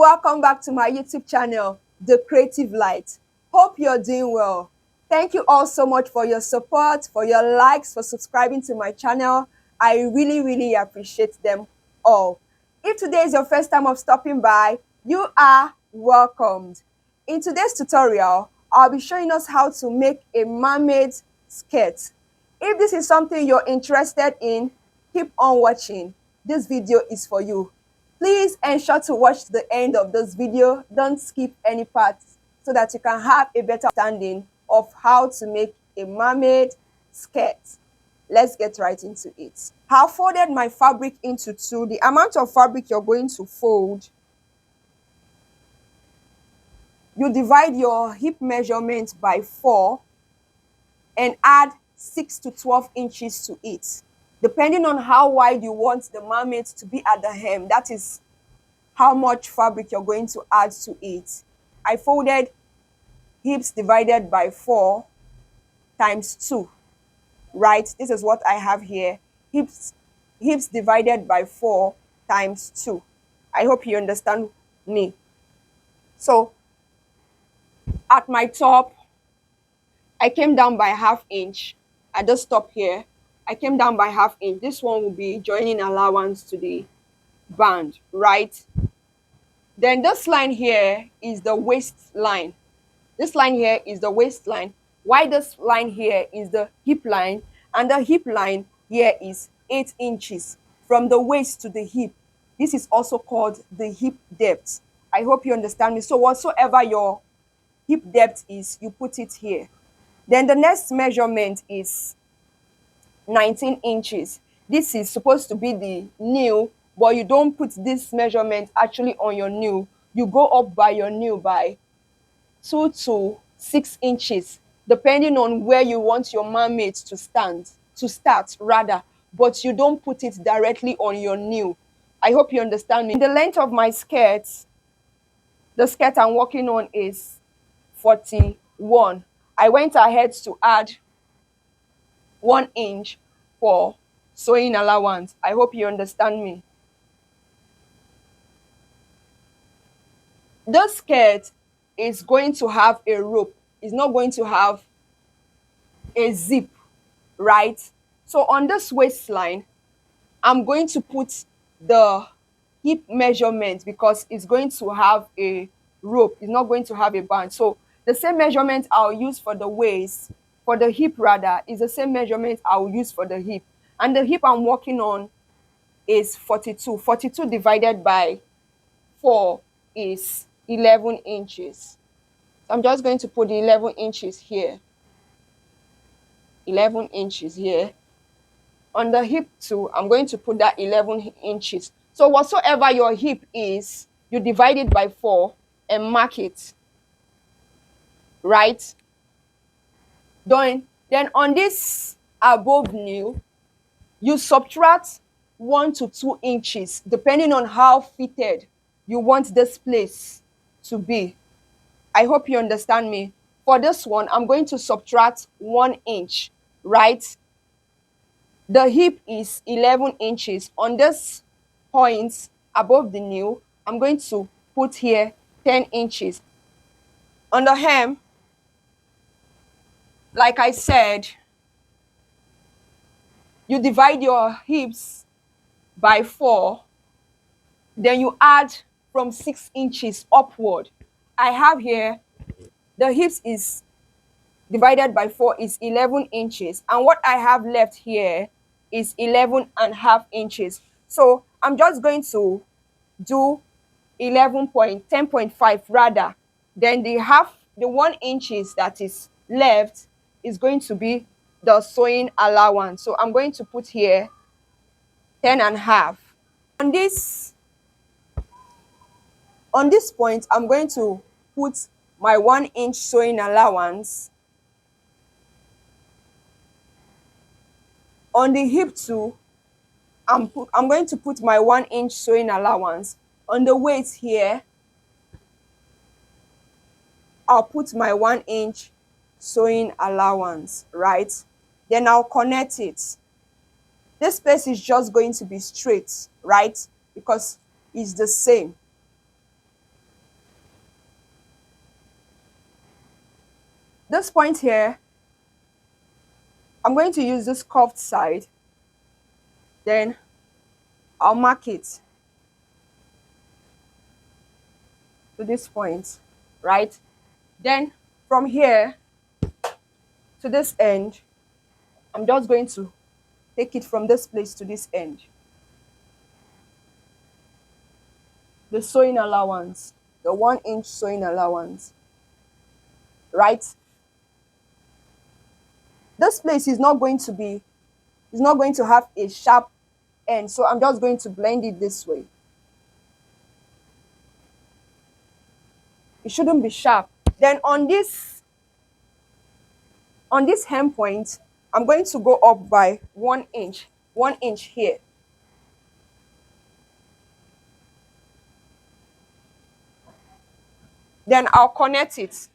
welcome back to my YouTube channel, The Creative Light. Hope you're doing well. Thank you all so much for your support, for your likes, for subscribing to my channel. I really appreciate them all. If today is your first time of stopping by, you are welcomed. In today's tutorial, I'll be showing us how to make a mermaid skirt. If this is something you're interested in, keep on watching. This video is for you. Please ensure to watch the end of this video. Don't skip any parts so that you can have a better understanding of how to make a mermaid skirt. Let's get right into it. I've folded my fabric into two. The amount of fabric you're going to fold, you divide your hip measurement by 4 and add 6 to 12 inches to it. Depending on how wide you want the mermaid to be at the hem, that is how much fabric you're going to add to it. I folded hips divided by 4 times 2, right? This is what I have here. Hips divided by 4 times 2. I hope you understand me. So at my top, I came down by ½ inch. I just stop here. I came down by ½ inch. This one will be joining allowance to the band, right? Then this line here is the waistline. This line here is the waistline. Why this line here is the hip line, and the hip line here is 8 inches from the waist to the hip. This is also called the hip depth. I hope you understand me. So whatsoever your hip depth is, you put it here. Then the next measurement is 19 inches. This is supposed to be the nail, but you don't put this measurement actually on your nail. You go up by your nail by 2 to 6 inches, depending on where you want your mermaid to start, but you don't put it directly on your nail. I hope you understand me. The length of my skirt, the skirt I'm working on is 41. I went ahead to add 1 inch for sewing allowance. I hope you understand me. This skirt is going to have a rope. It's not going to have a zip, right? So on this waistline, I'm going to put the hip measurement because it's going to have a rope. It's not going to have a band. So the same measurement I'll use for the waist, for the hip rather, is the same measurement I'll use for the hip. And the hip I'm working on is 42. 42 divided by 4 is 11 inches. So I'm just going to put the 11 inches here. 11 inches here. On the hip too, I'm going to put that 11 inches. So whatsoever your hip is, you divide it by 4 and mark it, right? Then on this above nail, you subtract 1 to 2 inches, depending on how fitted you want this place to be. I hope you understand me. For this one, I'm going to subtract 1 inch, right? The hip is 11 inches. On this point above the nail, I'm going to put here 10 inches. On the hem, like I said, you divide your hips by 4, then you add from 6 inches upward. I have here, the hips is divided by 4 is 11 inches, and what I have left here is 11.5 inches. So I'm just going to do 10.5 rather. Then the 1 inches that is left is going to be the sewing allowance. So I'm going to put here 10.5. On this point, I'm going to put my 1 inch sewing allowance. On the hip too, I'm going to put my 1 inch sewing allowance. On the waist here, I'll put my 1 inch sewing allowance, right? Then I'll connect it. This place is just going to be straight, right? Because it's the same. This point here, I'm going to use this curved side, then I'll mark it to this point, right? Then from here to this end, I'm just going to take it from this place to this end. The sewing allowance, the 1-inch sewing allowance, right? This place is not going to have a sharp end, so I'm just going to blend it this way. It shouldn't be sharp. Then on this hem point, I'm going to go up by 1 inch, 1 inch here. Then I'll connect it.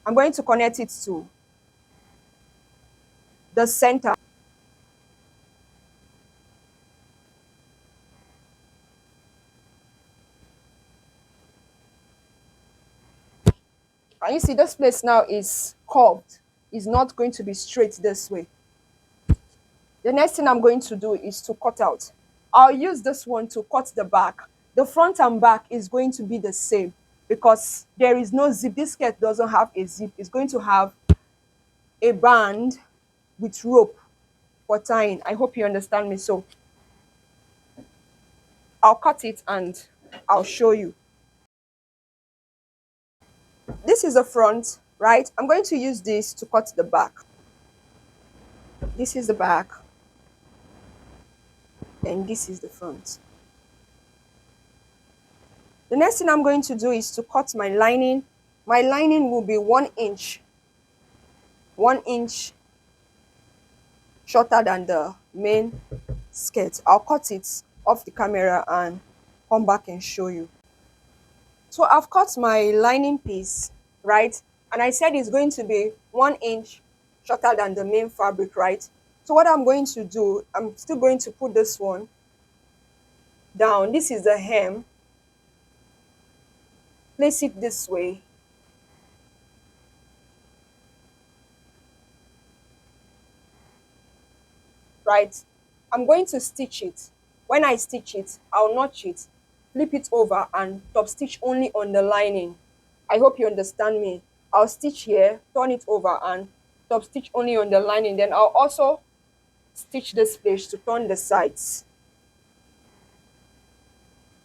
I'm going to connect it to the center. And you see this place now is curved. It's not going to be straight this way. The next thing I'm going to do is to cut out. I'll use this one to cut the back. The front and back is going to be the same because there is no zip. This skirt doesn't have a zip. It's going to have a band with rope for tying. I hope you understand me. So I'll cut it and I'll show you. This is the front, right? I'm going to use this to cut the back. This is the back. And this is the front. The next thing I'm going to do is to cut my lining. My lining will be 1 inch. 1 inch shorter than the main skirt. I'll cut it off the camera and come back and show you. So I've cut my lining piece, right? And I said it's going to be 1 inch shorter than the main fabric, right? So what I'm going to do, I'm still going to put this one down. This is the hem. Place it this way. Right? I'm going to stitch it. When I stitch it, I'll notch it, flip it over and top stitch only on the lining. I hope you understand me. I'll stitch here, turn it over and top stitch only on the lining. Then I'll also stitch this place to turn the sides.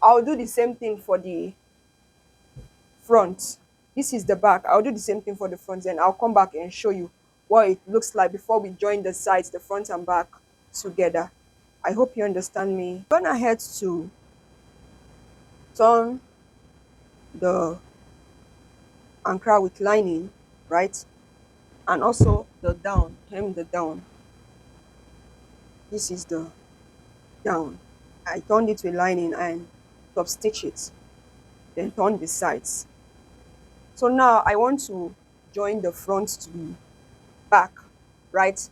I'll do the same thing for the front. This is the back. I'll do the same thing for the front, and I'll come back and show you what it looks like before we join the sides, the front and back together. I hope you understand me. I'm going ahead to turn the ankara with lining, right? And also the down, hem the down. This is the down. I turned it with lining and top stitch it, then turn the sides. So now I want to join the front to the back, right?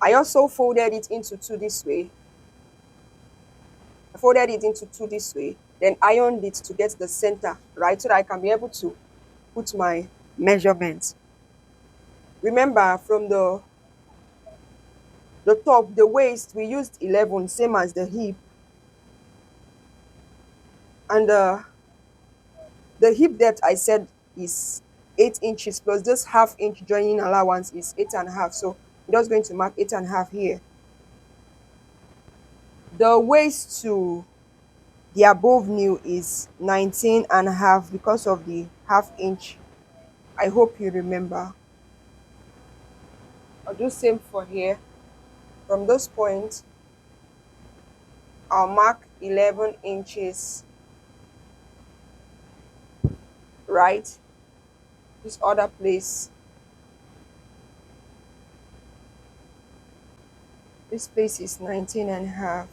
I also folded it into two this way. I folded it into two this way, then ironed it to get the center, right? So that I can be able to put my measurements. Remember, from the top, the waist, we used 11, same as the hip. And the hip depth I said is 8 inches plus this half-inch joining allowance is 8.5. So I'm just going to mark 8.5 here. The waist to the above knee is 19.5 because of the half-inch. I hope you remember. I'll do same for here. From this point, I'll mark 11 inches, right? This other place, this place is 19.5.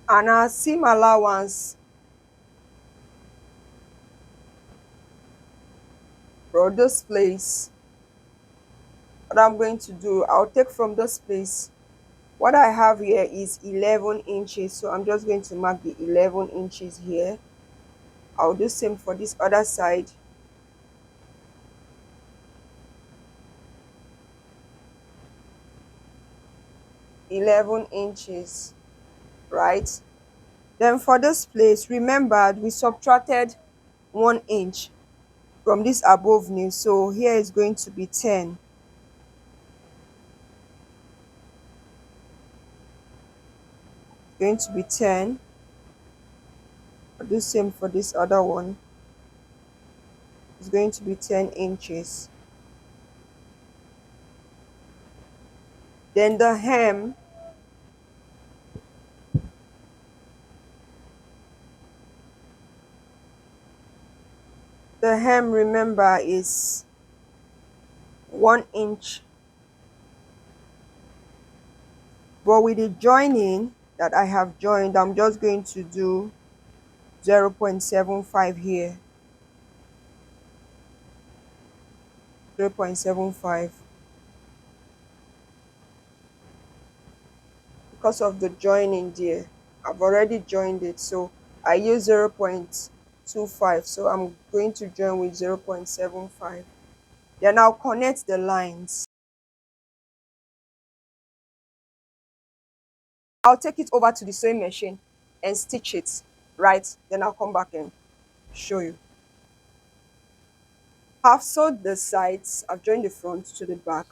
And our seam allowance for this place, what I'm going to do, I'll take from this place What I have here is 11 inches, so I'm just going to mark the 11 inches here. I'll do same for this other side. 11 inches, right? Then for this place, remember we subtracted 1 inch from this above knee, so here is going to be 10. Going to be 10. I'll do same for this other one. It's going to be 10 inches. Then the hem, remember, is 1 inch. But with the joining that I have joined, I'm just going to do 0.75 here. 0.75. Because of the joining there, I've already joined it, so I use 0.25, so I'm going to join with 0.75. Then I'll connect the lines. I'll take it over to the sewing machine and stitch it, right? Then I'll come back and show you. I've sewed the sides, I've joined the front to the back.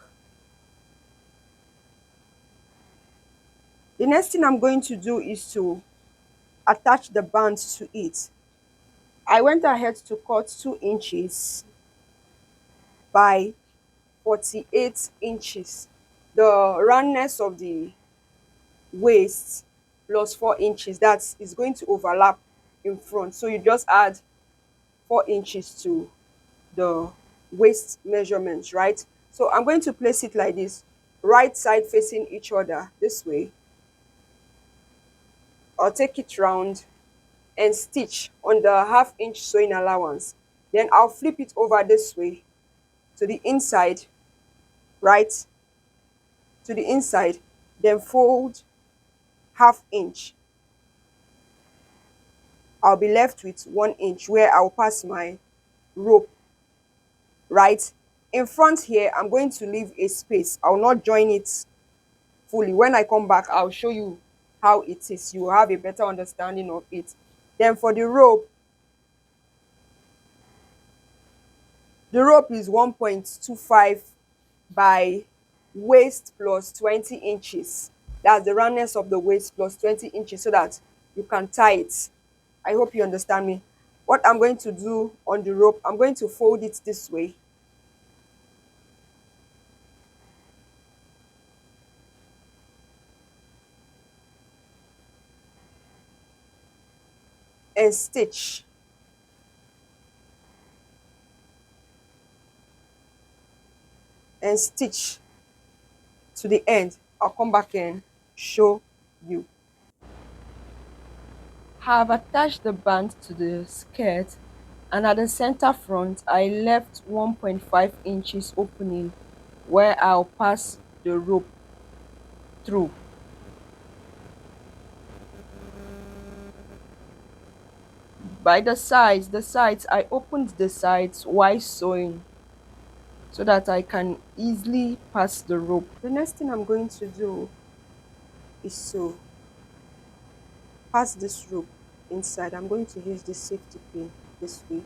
The next thing I'm going to do is to attach the band to it. I went ahead to cut 2 inches by 48 inches. The roundness of the waist plus 4 inches, that is going to overlap in front. So you just add 4 inches to the waist measurements, right? So I'm going to place it like this, right side facing each other this way. I'll take it round and stitch on the 1/2 inch sewing allowance. Then I'll flip it over this way to the inside, right? To the inside, then fold 1/2 inch. I'll be left with 1 inch where I'll pass my rope, right? In front here, I'm going to leave a space. I'll not join it fully. When I come back, I'll show you how it is. You will have a better understanding of it. Then for the rope is 1.25 by waist plus 20 inches. That's the roundness of the waist plus 20 inches so that you can tie it. I hope you understand me. What I'm going to do on the rope, I'm going to fold it this way. And stitch. And stitch to the end. I'll come back and show you. Have attached the band to the skirt, and at the center front I left 1.5 inches opening where I'll pass the rope through. By the sides I opened the sides while sewing so that I can easily pass the rope. The next thing I'm going to do is to pass this rope inside. I'm going to use the safety pin this way,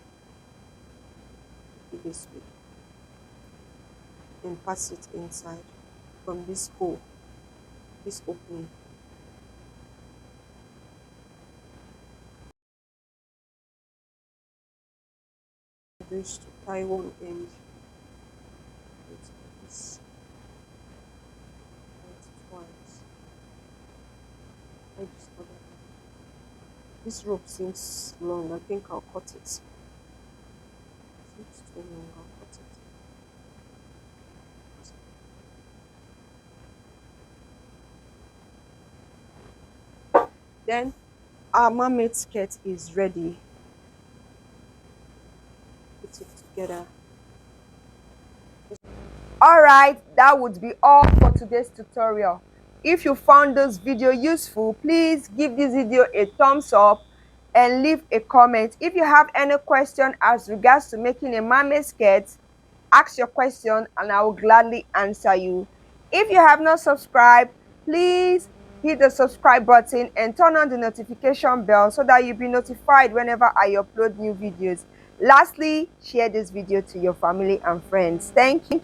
and pass it inside from this hole, this opening. This to tie one end with this twice. I just got that. This rope seems long. I think I'll cut it. It seems too long. I'll cut it. Then our mermaid skirt is ready. Put it together. All right, that would be all for today's tutorial. If you found this video useful, please give this video a thumbs up and leave a comment. If you have any question as regards to making a mermaid skirt, ask your question and I will gladly answer you. If you have not subscribed, please hit the subscribe button and turn on the notification bell so that you'll be notified whenever I upload new videos. Lastly, share this video to your family and friends. Thank you.